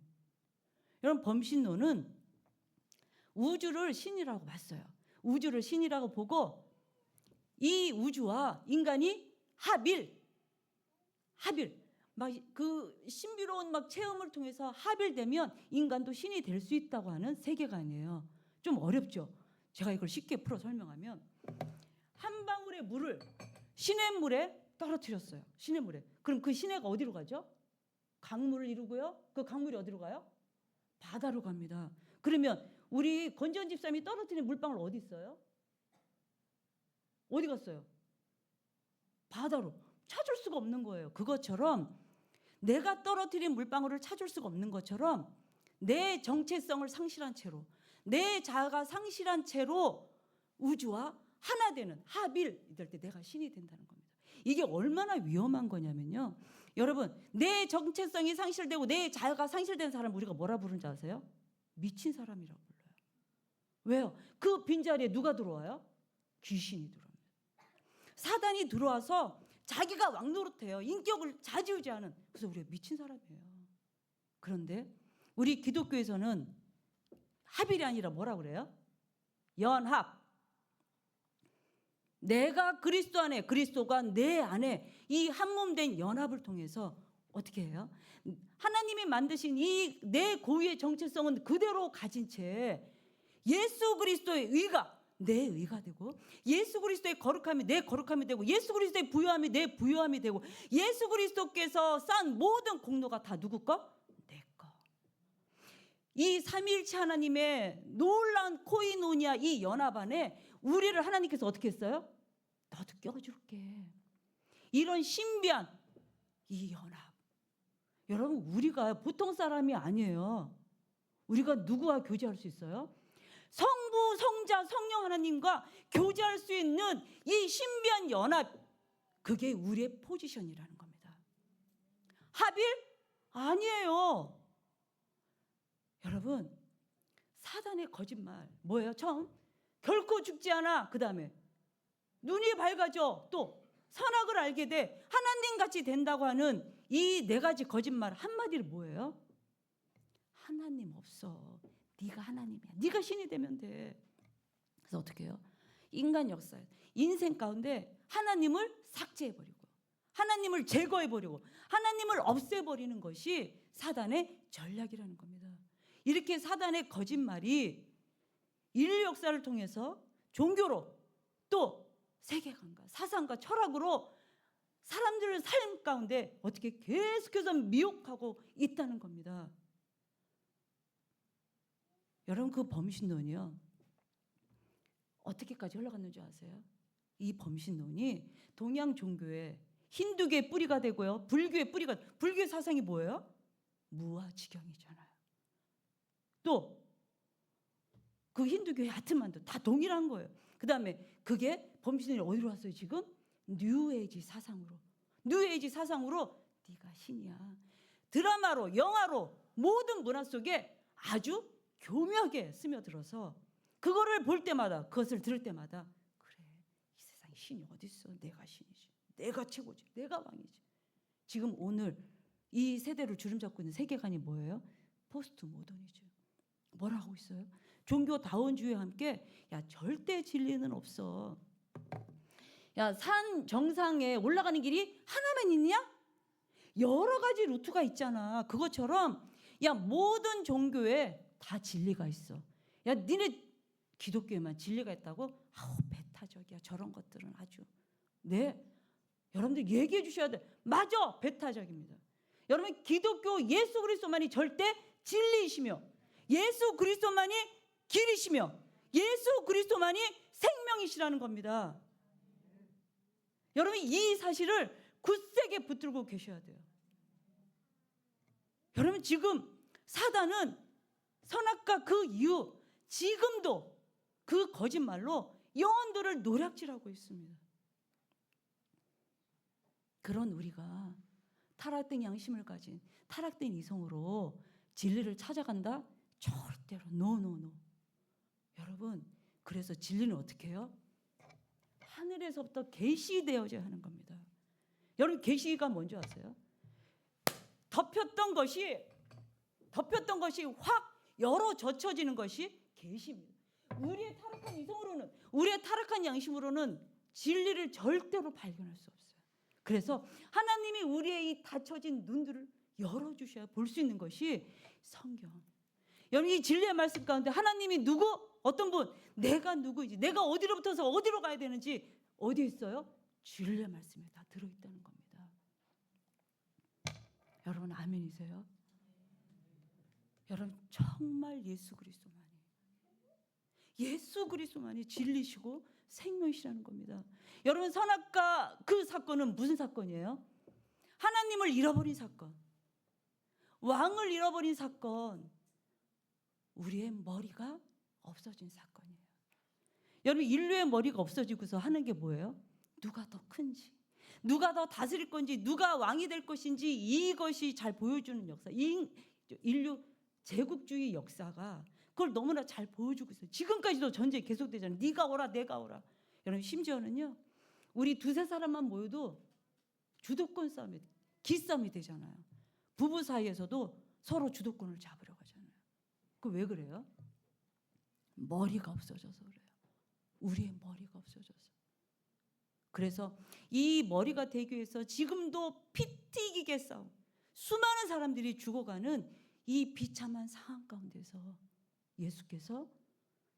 여러분, 범신론은 우주를 신이라고 봤어요. 우주를 신이라고 보고 이 우주와 인간이 합일 막 그 신비로운 막 체험을 통해서 합일되면 인간도 신이 될 수 있다고 하는 세계관이에요. 좀 어렵죠? 제가 이걸 쉽게 풀어 설명하면 한 방울의 물을 시냇물에 떨어뜨렸어요. 시냇물에. 그럼 그 시내가 어디로 가죠? 강물을 이루고요. 그 강물이 어디로 가요? 바다로 갑니다. 그러면 우리 권지현 집사님이 떨어뜨린 물방울 어디 있어요? 어디 갔어요? 바다로. 찾을 수가 없는 거예요. 그것처럼 내가 떨어뜨린 물방울을 찾을 수가 없는 것처럼 내 정체성을 상실한 채로, 내 자아가 상실한 채로 우주와 하나 되는 합일 이럴 때 내가 신이 된다는 겁니다. 이게 얼마나 위험한 거냐면요. 여러분, 내 정체성이 상실되고 내 자아가 상실된 사람 우리가 뭐라 부르는지 아세요? 미친 사람이라고 불러요. 왜요? 그 빈자리에 누가 들어와요? 귀신이 들어옵니다. 사단이 들어와서 자기가 왕노릇해요. 인격을 좌지우지하는. 그래서 우리가 미친 사람이에요. 그런데 우리 기독교에서는 합일이 아니라 뭐라 그래요? 연합. 내가 그리스도 안에, 그리스도가 내 안에 이 한몸된 연합을 통해서 어떻게 해요? 하나님이 만드신 이 내 고유의 정체성은 그대로 가진 채 예수 그리스도의 의가 내 의가 되고, 예수 그리스도의 거룩함이 내 거룩함이 되고, 예수 그리스도의 부요함이 내 부요함이 되고, 예수 그리스도께서 쌓은 모든 공로가 다 누구 거? 내 거. 이 삼위일체 하나님의 놀라운 코이노니아 이 연합 안에 우리를 하나님께서 어떻게 했어요? 너도 껴줄게. 이런 신비한 이 연합. 여러분, 우리가 보통 사람이 아니에요. 우리가 누구와 교제할 수 있어요? 성부, 성자, 성령 하나님과 교제할 수 있는 이 신비한 연합, 그게 우리의 포지션이라는 겁니다. 합일? 아니에요. 여러분, 사단의 거짓말 뭐예요? 처음 결코 죽지 않아. 그 다음에 눈이 밝아져. 또 선악을 알게 돼. 하나님같이 된다고 하는 이 네 가지 거짓말 한마디로 뭐예요? 하나님 없어. 네가 하나님이야. 네가 신이 되면 돼. 그래서 어떻게 해요? 인간 역사에 인생 가운데 하나님을 삭제해버리고, 하나님을 제거해버리고, 하나님을 없애버리는 것이 사단의 전략이라는 겁니다. 이렇게 사단의 거짓말이 인류 역사를 통해서 종교로, 또 세계관과 사상과 철학으로 사람들의 삶 가운데 어떻게 계속해서 미혹하고 있다는 겁니다. 여러분, 그 범신론이요, 어떻게까지 흘러갔는지 아세요? 이 범신론이 동양 종교의 힌두교의 뿌리가 되고요, 불교의 뿌리가, 불교의 사상이 뭐예요? 무아지경이잖아요. 또 그 힌두교의 하트만도 다 동일한 거예요. 그 다음에 그게 범신론이 어디로 왔어요? 지금 뉴에이지 사상으로, 뉴에이지 사상으로 네가 신이야. 드라마로, 영화로, 모든 문화 속에 아주 교묘하게 스며들어서 그거를 볼 때마다, 그것을 들을 때마다, 그래, 이 세상에 신이 어디 있어? 내가 신이지, 내가 최고지, 내가 왕이지. 지금 오늘 이 세대를 주름잡고 있는 세계관이 뭐예요? 포스트 모더니즘. 뭐라 하고 있어요? 종교다원주의와 함께, 야, 절대 진리는 없어. 야, 산 정상에 올라가는 길이 하나만 있냐? 여러 가지 루트가 있잖아. 그것처럼 야, 모든 종교에 다 진리가 있어. 야, 니네 기독교에만 진리가 있다고? 아우, 배타적이야. 저런 것들은 아주. 네, 여러분들 얘기해 주셔야 돼. 맞아, 배타적입니다. 여러분, 기독교 예수 그리스도만이 절대 진리이시며, 예수 그리스도만이 길이시며, 예수 그리스도만이 생명이시라는 겁니다. 여러분, 이 사실을 굳세게 붙들고 계셔야 돼요. 여러분 지금 사단은 선악과 그 이후 지금도 그 거짓말로 영혼들을 노략질하고 있습니다. 그런 우리가 타락된 양심을 가진 타락된 이성으로 진리를 찾아간다? 절대로 노노노. 여러분 그래서 진리는 어떻게 해요? 하늘에서부터 계시되어져야 하는 겁니다. 여러분 계시가 뭔지 아세요? 덮였던 것이 확 열어 젖혀지는 것이 계시입니다. 우리의 타락한 이성으로는, 우리의 타락한 양심으로는 진리를 절대로 발견할 수 없어요. 그래서 하나님이 우리의 이 닫혀진 눈들을 열어주셔야 볼 수 있는 것이 성경. 여러분 이 진리의 말씀 가운데 하나님이 누구? 어떤 분? 내가 누구인지, 내가 어디로부터서 어디로 가야 되는지 어디에 있어요? 진리의 말씀에 다 들어있다는 겁니다. 여러분 아멘이세요? 여러분 정말 예수 그리스도만이 진리시고 생명이시라는 겁니다. 여러분 선악과 그 사건은 무슨 사건이에요? 하나님을 잃어버린 사건, 왕을 잃어버린 사건, 우리의 머리가 없어진 사건이에요. 여러분 인류의 머리가 없어지고서 하는 게 뭐예요? 누가 더 큰지, 누가 더 다스릴 건지, 누가 왕이 될 것인지 이것이 잘 보여주는 역사. 인류 제국주의 역사가 그걸 너무나 잘 보여주고 있어요. 지금까지도 전쟁이 계속되잖아요. 네가 오라 내가 오라. 여러분 심지어는요. 우리 두세 사람만 모여도 주도권 싸움이, 기싸움이 되잖아요. 부부 사이에서도 서로 주도권을 잡으려고 하잖아요. 그 왜 그래요? 머리가 없어져서 그래요. 우리의 머리가 없어져서. 그래서 이 머리가 되기 위해서 지금도 피 튀기게 싸움, 수많은 사람들이 죽어가는 이 비참한 상황 가운데서 예수께서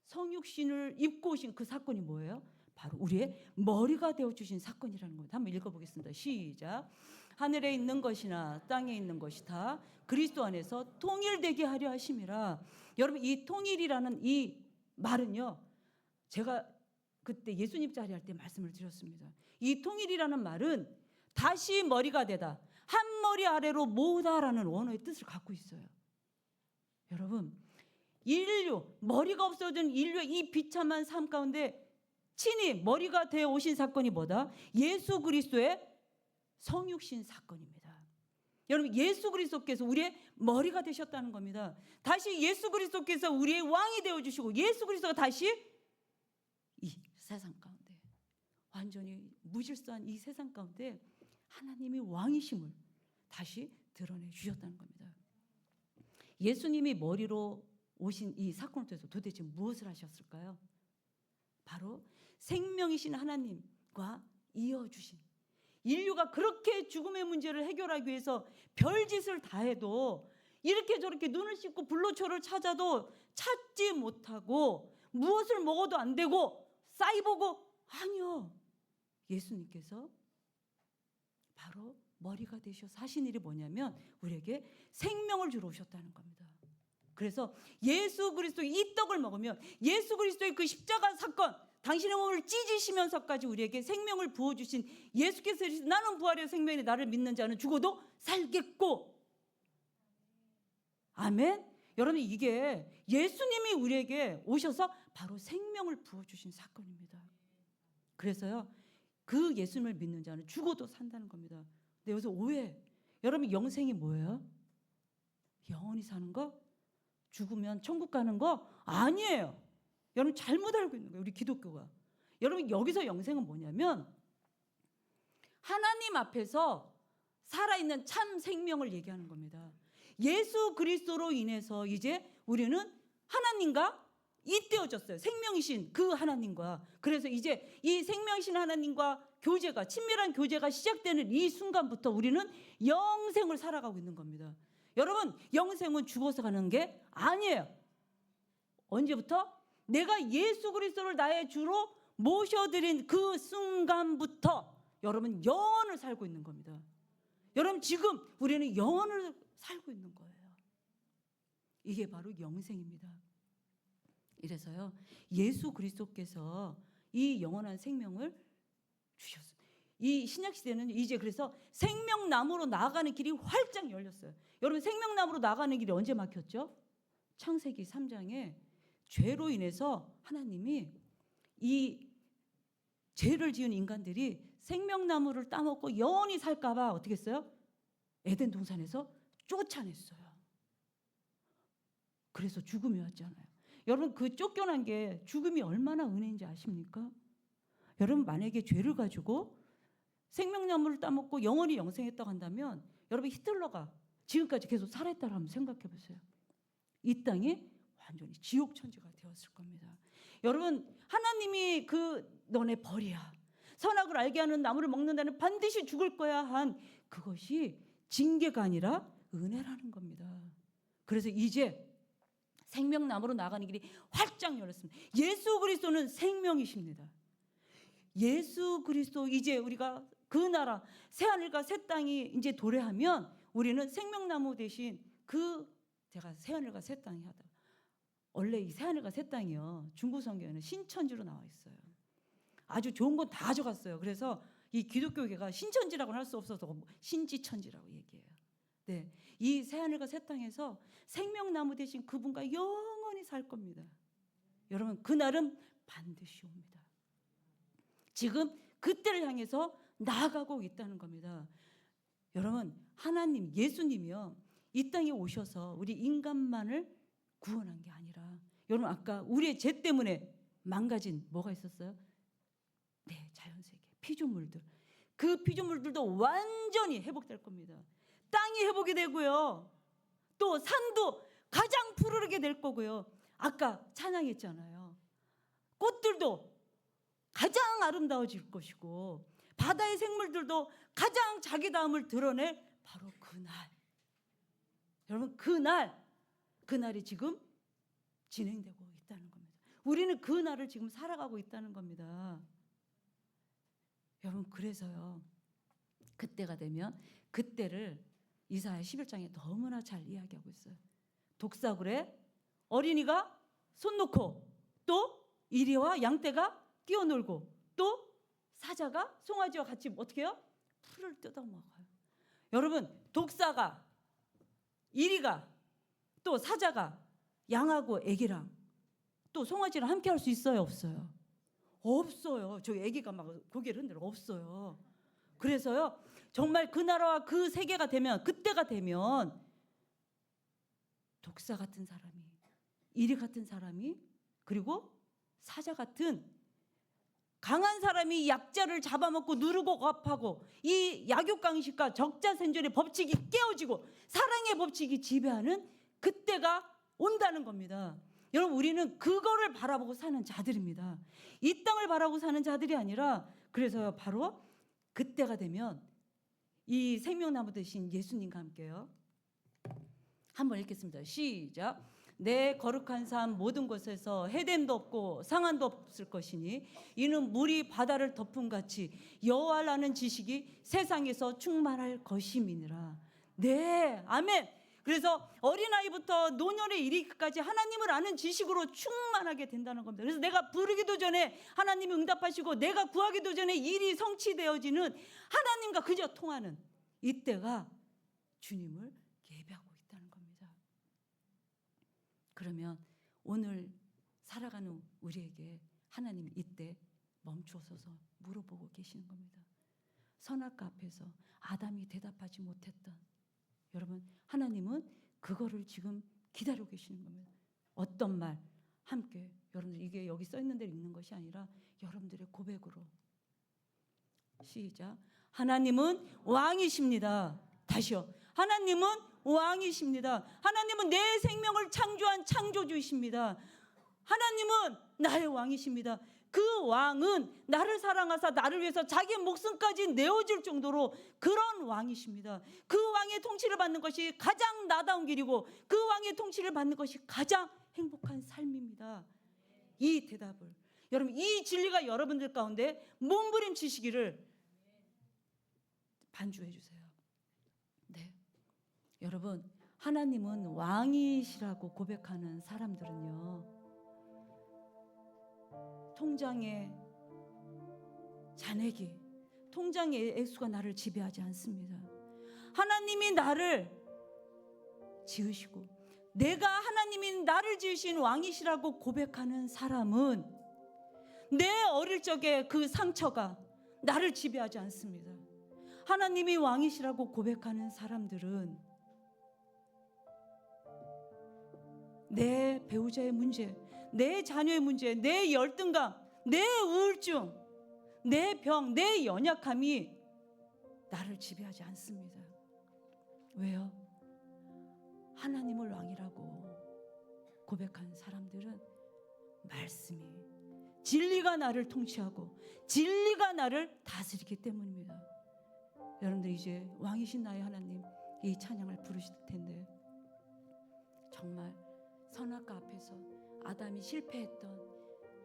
성육신을 입고 오신 그 사건이 뭐예요? 바로 우리의 머리가 되어주신 사건이라는 겁니다. 한번 읽어보겠습니다. 시작. 하늘에 있는 것이나 땅에 있는 것이 다 그리스도 안에서 통일되게 하려 하심이라. 여러분 이 통일이라는 이 말은요, 제가 그때 예수님 자리할 때 말씀을 드렸습니다. 이 통일이라는 말은 다시 머리가 되다, 한 머리 아래로 모으다라는 원어의 뜻을 갖고 있어요. 여러분 인류, 머리가 없어진 인류의 이 비참한 삶 가운데 친히 머리가 되어 오신 사건이 뭐다? 예수 그리스도의 성육신 사건입니다. 여러분 예수 그리스도께서 우리의 머리가 되셨다는 겁니다. 다시 예수 그리스도께서 우리의 왕이 되어주시고 예수 그리스도가 다시 이 세상 가운데 완전히 무질서한 이 세상 가운데 하나님이 왕이심을 다시 드러내 주셨다는 겁니다. 예수님이 머리로 오신 이 사건을 통해서 도대체 무엇을 하셨을까요? 바로 생명이신 하나님과 이어주신, 인류가 그렇게 죽음의 문제를 해결하기 위해서 별짓을 다 해도 이렇게 저렇게 눈을 씻고 불로초를 찾아도 찾지 못하고 무엇을 먹어도 안 되고 사이보고, 아니요, 예수님께서 바로 머리가 되셔서 하신 일이 뭐냐면 우리에게 생명을 주러 오셨다는 겁니다. 그래서 예수 그리스도의 이 떡을 먹으면 예수 그리스도의 그 십자가 사건, 당신의 몸을 찢으시면서까지 우리에게 생명을 부어주신 예수께서 이르시되 나는 부활의 생명이 나를 믿는 자는 죽어도 살겠고. 아멘. 여러분 이게 예수님이 우리에게 오셔서 바로 생명을 부어주신 사건입니다. 그래서요 그 예수님을 믿는 자는 죽어도 산다는 겁니다. 근데 여기서 오해. 여러분 영생이 뭐예요? 영원히 사는 거? 죽으면 천국 가는 거? 아니에요. 여러분 잘못 알고 있는 거예요. 우리 기독교가. 여러분 여기서 영생은 뭐냐면 하나님 앞에서 살아있는 참 생명을 얘기하는 겁니다. 예수 그리스도로 인해서 이제 우리는 하나님과 잇대어졌어요. 생명이신 그 하나님과. 그래서 이제 이 생명이신 하나님과 교제가, 친밀한 교제가 시작되는 이 순간부터 우리는 영생을 살아가고 있는 겁니다. 여러분 영생은 죽어서 가는 게 아니에요. 언제부터? 내가 예수 그리스도를 나의 주로 모셔드린 그 순간부터 여러분 영원을 살고 있는 겁니다. 여러분 지금 우리는 영원을 살고 있는 거예요. 이게 바로 영생입니다. 이래서요 예수 그리스도께서 이 영원한 생명을 주셨어요. 이 신약 시대는 이제 그래서 생명나무로 나아가는 길이 활짝 열렸어요. 여러분, 생명나무로 나아가는 길이 언제 막혔죠? 창세기 3장에 죄로 인해서 하나님이 이 죄를 지은 인간들이 생명나무를 따먹고 영원히 살까봐 어떻게 했어요? 에덴 동산에서 쫓아냈어요. 그래서 죽음이 왔잖아요. 여러분, 그 쫓겨난 게 죽음이 얼마나 은혜인지 아십니까? 여러분, 만약에 죄를 가지고 생명나무를 따먹고 영원히 영생했다고 한다면 여러분, 히틀러가 지금까지 계속 살아있다고 한번 생각해 보세요. 이 땅이 완전히 지옥 천지가 되었을 겁니다. 여러분, 하나님이 그 너네 벌이야, 선악을 알게 하는 나무를 먹는다는 반드시 죽을 거야 한 그것이 징계가 아니라 은혜라는 겁니다. 그래서 이제 생명나무로 나가는 길이 활짝 열렸습니다. 예수 그리스도는 생명이십니다. 예수 그리스도, 이제 우리가 그 나라 새하늘과 새 땅이 이제 도래하면 우리는 생명나무 대신 제가 새하늘과 새 땅이 하다. 원래 이 새하늘과 새 땅이요, 중국 성경에는 신천지로 나와 있어요. 아주 좋은 건 다 가져갔어요. 그래서 이 기독교계가 신천지라고는 할 수 없어서 신지천지라고 얘기해요. 네, 이 새하늘과 새 땅에서 생명나무 대신 그분과 영원히 살 겁니다. 여러분, 그날은 반드시 옵니다. 지금 그때를 향해서 나아가고 있다는 겁니다. 여러분, 하나님, 예수님이요, 이 땅에 오셔서 우리 인간만을 구원한 게 아니라, 여러분, 아까 우리의 죄 때문에 망가진 뭐가 있었어요? 네, 자연세계, 피조물들. 그 피조물들도 완전히 회복될 겁니다. 땅이 회복이 되고요, 또 산도 가장 푸르르게 될 거고요. 아까 찬양했잖아요. 꽃들도 가장 아름다워질 것이고, 바다의 생물들도 가장 자기다움을 드러낼 바로 그날. 여러분, 그날이 지금 진행되고 있다는 겁니다. 우리는 그날을 지금 살아가고 있다는 겁니다. 여러분, 그래서요, 그때가 되면, 그때를 이사야 11장에 너무나 잘 이야기하고 있어요. 독사굴에 어린이가 손 놓고, 또 이리와 양떼가 뛰어놀고, 또 사자가 송아지와 같이 어떻게 해요? 풀을 뜯어먹어요. 여러분, 독사가, 이리가, 또 사자가 양하고 애기랑 또 송아지랑 함께 할 수 있어요, 없어요? 없어요. 저 애기가 막 고개를 흔들어. 없어요. 그래서요, 정말 그 나라와 그 세계가 되면, 그때가 되면 독사 같은 사람이, 이리 같은 사람이, 그리고 사자 같은 강한 사람이 약자를 잡아먹고 누르고 겁하고, 이 약육강식과 적자생존의 법칙이 깨어지고 사랑의 법칙이 지배하는 그때가 온다는 겁니다. 여러분, 우리는 그거를 바라보고 사는 자들입니다. 이 땅을 바라보고 사는 자들이 아니라, 그래서 바로 그때가 되면 이 생명나무 되신 예수님과 함께요, 한번 읽겠습니다. 시작. 내 거룩한 삶 모든 곳에서 해됨도 없고 상한도 없을 것이니 이는 물이 바다를 덮음 같이 여호와를 아는 지식이 세상에서 충만할 것임이니라. 네, 아멘. 그래서 어린아이부터 노년에 이르기까지 하나님을 아는 지식으로 충만하게 된다는 겁니다. 그래서 내가 부르기도 전에 하나님이 응답하시고, 내가 구하기도 전에 일이 성취되어지는, 하나님과 그저 통하는 이때가 주님을 예배하고 있다는 겁니다. 그러면 오늘 살아가는 우리에게 하나님 이때 멈추어서서 물어보고 계시는 겁니다. 선악과 앞에서 아담이 대답하지 못했던, 여러분, 하나님은 그거를 지금 기다리고 계시는 겁니다. 어떤 말? 함께, 여러분들, 이게 여기 써 있는 대로 읽는 것이 아니라 여러분들의 고백으로. 시작. 하나님은 왕이십니다. 다시요. 하나님은 왕이십니다. 하나님은 내 생명을 창조한 창조주이십니다. 하나님은 나의 왕이십니다. 그 왕은 나를 사랑하사 나를 위해서 자기 목숨까지 내어줄 정도로 그런 왕이십니다. 그 왕의 통치를 받는 것이 가장 나다운 길이고, 그 왕의 통치를 받는 것이 가장 행복한 삶입니다. 이 대답을, 여러분, 이 진리가 여러분들 가운데 몸부림치시기를 반주해 주세요. 네, 여러분, 하나님은 왕이시라고 고백하는 사람들은요, 통장에 잔액이, 통장의 액수가 나를 지배하지 않습니다. 하나님이 나를 지으시고 내가 하나님이 나를 지으신 왕이시라고 고백하는 사람은 내 어릴 적에 그 상처가 나를 지배하지 않습니다. 하나님이 왕이시라고 고백하는 사람들은 내 배우자의 문제, 내 자녀의 문제, 내 열등감, 내 우울증, 내 병, 내 연약함이 나를 지배하지 않습니다. 왜요? 하나님을 왕이라고 고백한 사람들은 말씀이, 진리가 나를 통치하고 진리가 나를 다스리기 때문입니다. 여러분들 이제 왕이신 나의 하나님 이 찬양을 부르실 텐데, 정말 선악과 앞에서 아담이 실패했던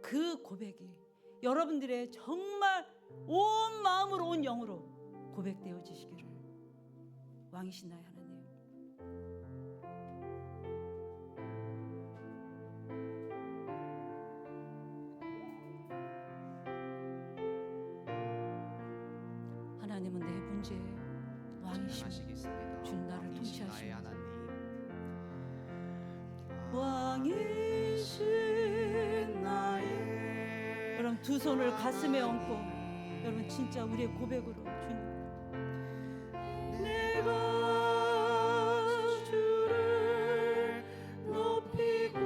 그 고백이 여러분들의 정말 온 마음으로 온 영으로 고백되어지시기를. 왕이신 나의 하나님, 하나님은 내 문제의 왕이시고 주는 나를 통치하십니다. 왕이신 나의, 여러분 두 손을 가슴에 얹고 여러분 진짜 우리의 고백으로, 주님 내가 주를 높이고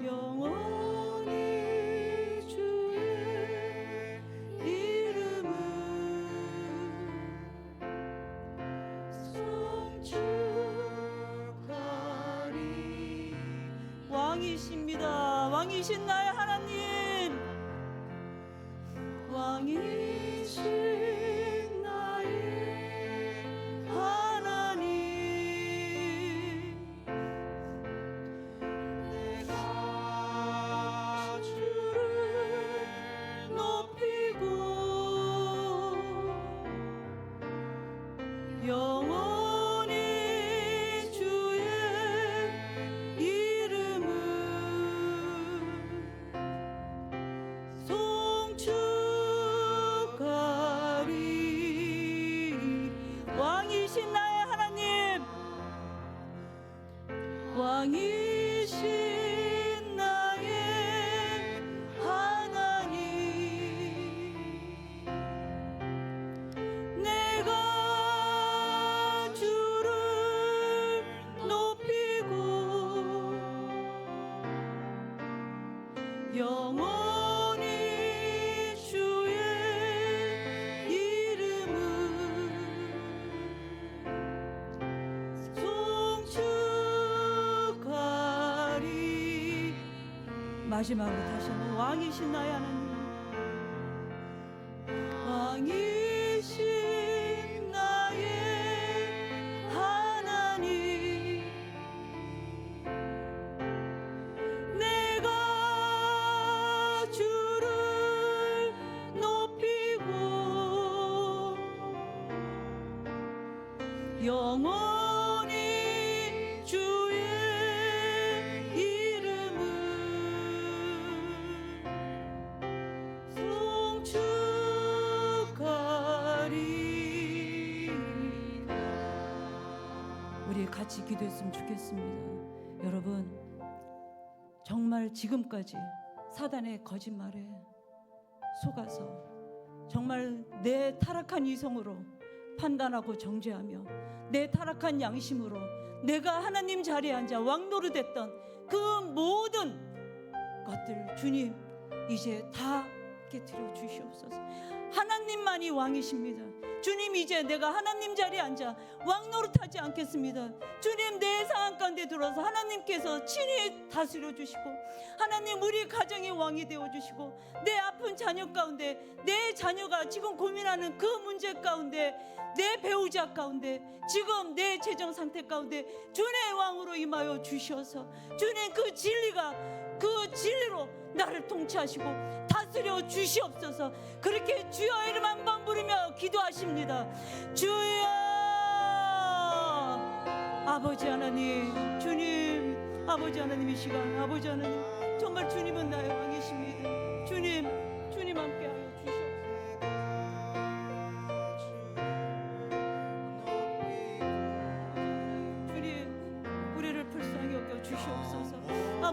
영원히 주의 이름을 송축하리. 왕이십니다. 왕이신 나의 하나님, 왕이신 나의 하나님, 내가 주를 높이고 영원히 주의 이름을 송축하리. 왕이신 나의 하나님, 왕이신 나의 하나님, 내가 주를 높이고 영원히 주의 이름을 송축하리. 마지막으로 다시 한번 왕이신 나의 하나님, 왕이신 나의 하나님, 내가 주를 높이고 영원히 주의 이름을 송축하리. 우리 같이 기도했으면 좋겠습니다. 여러분, 정말 지금까지 사단의 거짓말에 속아서 정말 내 타락한 이성으로 판단하고 정죄하며 내 타락한 양심으로 내가 하나님 자리에 앉아 왕노릇했던 그 모든 것들, 주님 이제 다 깨트려 주시옵소서. 하나님만이 왕이십니다. 주님, 이제 내가 하나님 자리에 앉아 왕노릇하지 않겠습니다. 주님, 내 상황 가운데 들어서 하나님께서 친히 다스려 주시고, 하나님 우리 가정의 왕이 되어 주시고, 내 아픈 자녀 가운데, 내 자녀가 지금 고민하는 그 문제 가운데, 내 배우자 가운데, 지금 내 재정 상태 가운데 주님의 왕으로 임하여 주셔서, 주님 그 진리로 나를 통치하시고 다스려 주시옵소서. 그렇게 주여 이름 한 번 부르며 기도하십니다. 주여. 아버지 하나님, 주님, 아버지 하나님, 이 시간 아버지 하나님, 정말 주님은 나의 왕이십니다. 주님,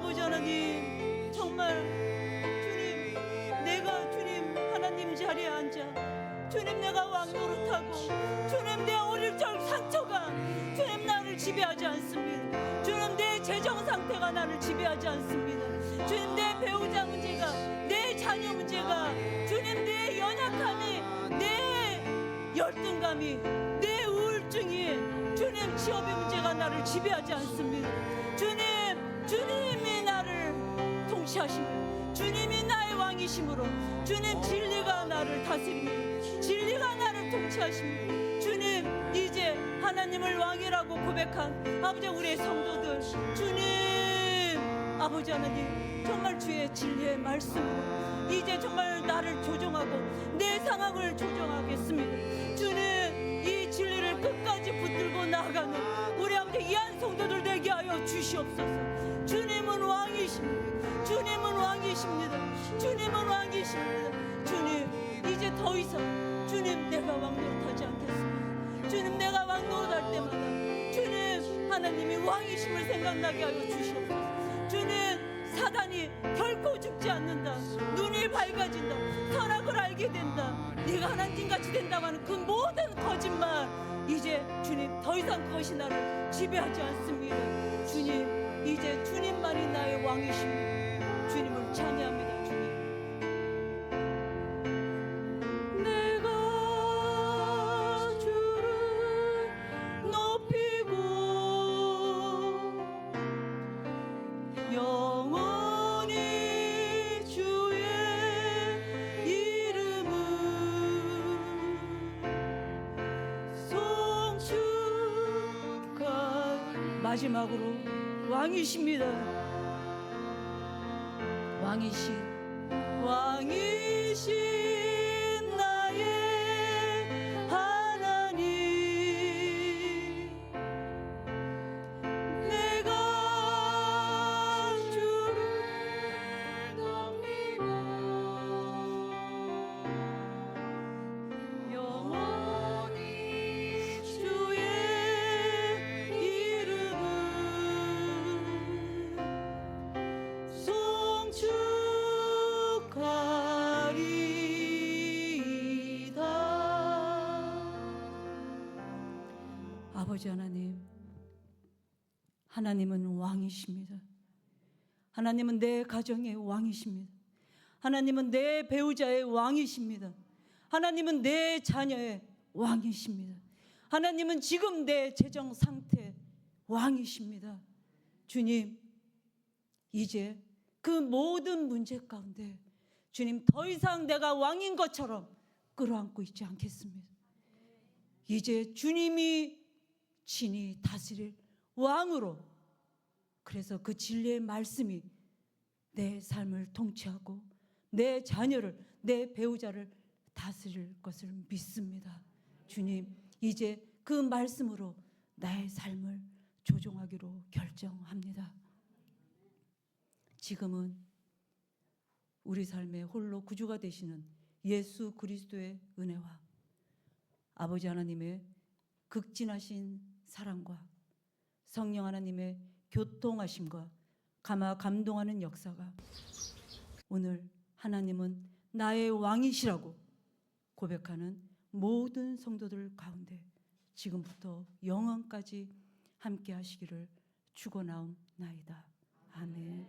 아버지 하나님, 정말 주님, 내가 주님 하나님 자리에 앉아 주님 내가 왕 노릇하고 주님 내 어릴 적 상처가 주님 나를 지배하지 않습니다. 주님 내 재정 상태가 나를 지배하지 않습니다. 주님 내 배우자 문제가, 내 자녀 문제가, 주님 내 연약함이, 내 열등감이, 내 우울증이, 주님 취업의 문제가 나를 지배하지 않습니다. 주님이 나를 통치하십니다. 주님이 나의 왕이심으로 주님 진리가 나를 다스립니다. 진리가 나를 통치하십니다. 주님, 이제 하나님을 왕이라고 고백한 아버지 우리의 성도들, 주님 아버지 하나님, 정말 주의 진리의 말씀으로 이제 정말 나를 조정하고 내 상황을 조정하겠습니다. 주님, 이 진리를 끝까지 붙들고 나아가는 우리 아버지 이한 성도들 되게 하여 주시옵소서. 주님은 왕이십니다. 주님은 왕이십니다. 주님은 왕이십니다. 주님, 이제 더 이상 주님 내가 왕 노릇하지 않겠습니다. 주님 내가 왕 노릇할 때마다 주님 하나님이 왕이심을 생각나게 하여 주시옵소서. 주님, 사단이 결코 죽지 않는다, 눈이 밝아진다, 선악을 알게 된다, 네가 하나님같이 된다고 하는 그 모든 거짓말, 이제 주님 더 이상 그것이 나를 지배하지 않습니다. 주님, 이제 주님만이 나의 왕이십니다. 주님을 찬양합니다. 주님, 내가 주를 높이고 영원히 주의 이름을 송축할, 마지막으로 왕이십니다. 왕이신 나의 하나님, 내가 주를 높이고 영원히 주의 이름을 송축하리이다. 아버지 하나님, 하나님은 왕이십니다. 하나님은 내 가정의 왕이십니다. 하나님은 내 배우자의 왕이십니다. 하나님은 내 자녀의 왕이십니다. 하나님은 지금 내 재정 상태 왕이십니다. 주님, 이제 그 모든 문제 가운데 주님 더 이상 내가 왕인 것처럼 끌어안고 있지 않겠습니다. 이제 주님이 친히 다스릴 왕으로, 그래서 그 진리의 말씀이 내 삶을 통치하고 내 자녀를, 내 배우자를 다스릴 것을 믿습니다. 주님, 이제 그 말씀으로 나의 삶을 조종하기로 결정합니다. 지금은 우리 삶의 홀로 구주가 되시는 예수 그리스도의 은혜와 아버지 하나님의 극진하신 사랑과 성령 하나님의 교통하심과 감동하는 역사가 오늘 하나님은 나의 왕이시라고 고백하는 모든 성도들 가운데 지금부터 영원까지 함께 하시기를 축원하옵나이다. 아멘.